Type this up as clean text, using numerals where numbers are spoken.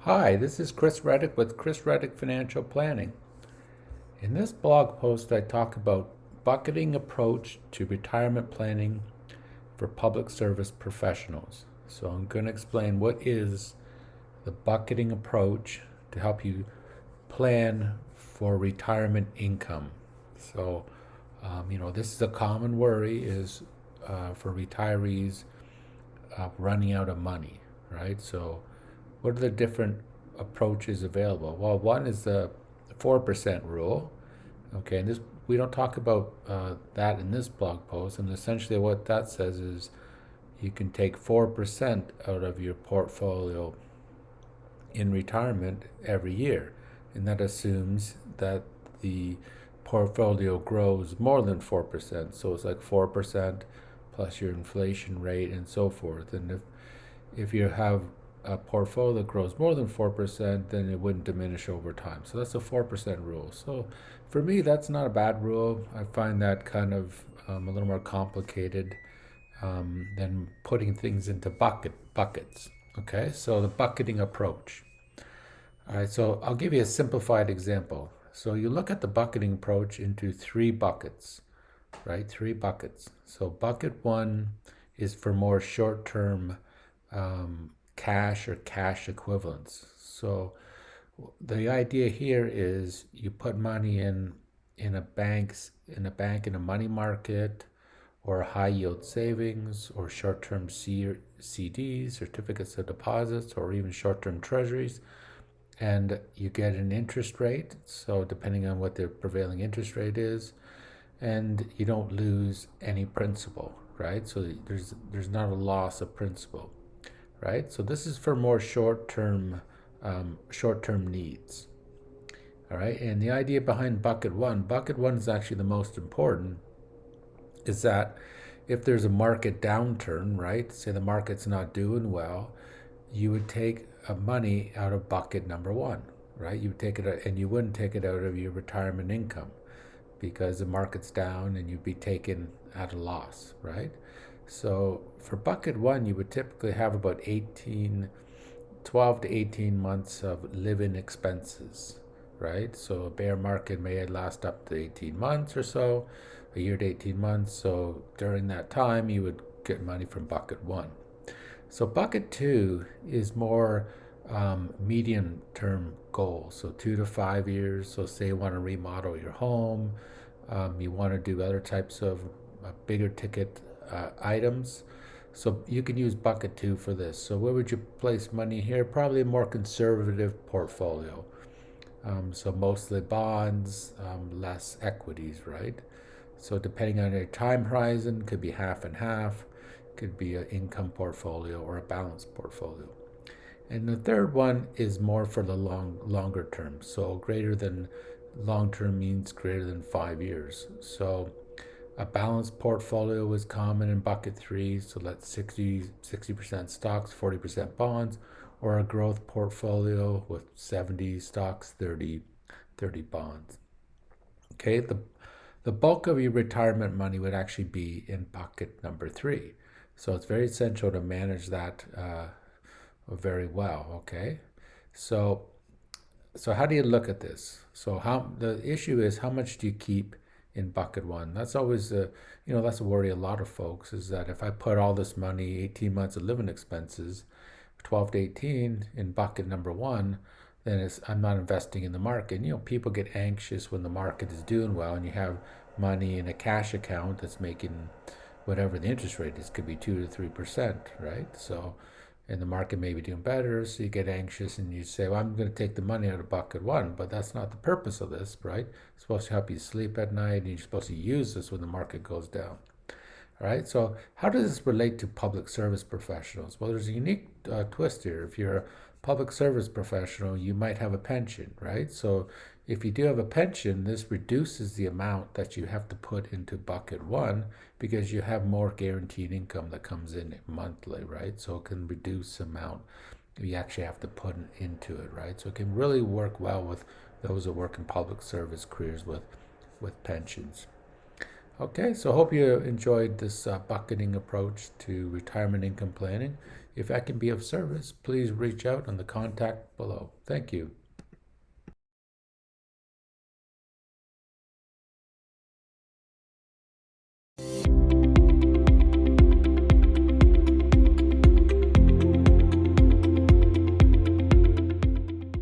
Hi, this is Chris Reddick with Chris Reddick Financial Planning. In this blog post, I talk about bucketing approach to retirement planning for public service professionals. So I'm going to explain what is the bucketing approach to help you plan for retirement income. So, this is a common worry is for retirees running out of money, right? So what are the different approaches available? Well, one is the 4% rule. Okay, and this we don't talk about that in this blog post. And essentially, what that says is you can take 4% out of your portfolio in retirement every year, and that assumes that the portfolio grows more than 4%. So it's like 4% plus your inflation rate and so forth. And if you have a portfolio that grows more than 4%, then it wouldn't diminish over time. So that's a 4% rule. So for me, that's not a bad rule. I find that kind of a little more complicated than putting things into buckets. Okay, so the bucketing approach. All right, so I'll give you a simplified example. So you look at the bucketing approach into three buckets, right? Three buckets. So bucket one is for more short-term cash or cash equivalents. So the idea here is you put money in a bank in a money market or high yield savings or short-term CDs, certificates of deposits, or even short-term treasuries, and you get an interest rate. So depending on what the prevailing interest rate is, and you don't lose any principal, right? So there's not a loss of principal, right? So this is for more short-term needs. All right, and the idea behind bucket one is actually the most important, is that if there's a market downturn, right, say the market's not doing well, you would take money out of bucket number one, right? You would take it out, and you wouldn't take it out of your retirement income because the market's down and you'd be taken at a loss, right? So for bucket one, you would typically have about 12 to 18 months of living expenses, right? So a bear market may last up to 18 months or so, a year to 18 months. So during that time, you would get money from bucket one. So bucket two is more medium term goals, so 2 to 5 years. So say you want to remodel your home, you want to do other types of bigger ticket items. So you can use bucket two for this. So where would you place money here? Probably a more conservative portfolio. So mostly bonds, less equities, right? So depending on your time horizon, could be half and half, could be an income portfolio or a balanced portfolio. And the third one is more for the longer term. So greater than long term means greater than 5 years. So a balanced portfolio is common in bucket three. So that's 60% stocks, 40% bonds, or a growth portfolio with 70 stocks, 30 bonds. Okay, the bulk of your retirement money would actually be in bucket number three. So it's very essential to manage that very well. Okay, so how do you look at this? So how the issue is, how much do you keep in bucket one? That's always that's a worry a lot of folks, is that if I put all this money, 18 months of living expenses, 12 to 18 in bucket number one, then I'm not investing in the market. People get anxious when the market is doing well and you have money in a cash account that's making whatever the interest rate is, could be 2 to 3%, right? So, and the market may be doing better, so you get anxious and you say, well, I'm going to take the money out of bucket one, but that's not the purpose of this, right? It's supposed to help you sleep at night, and you're supposed to use this when the market goes down. All right, so how does this relate to public service professionals? Well, there's a unique twist here. If you're a public service professional, you might have a pension, right? So if you do have a pension, this reduces the amount that you have to put into bucket one because you have more guaranteed income that comes in monthly, right? So it can reduce the amount you actually have to put into it, right? So it can really work well with those that work in public service careers with pensions. Okay, so I hope you enjoyed this bucketing approach to retirement income planning. If I can be of service, please reach out on the contact below. Thank you.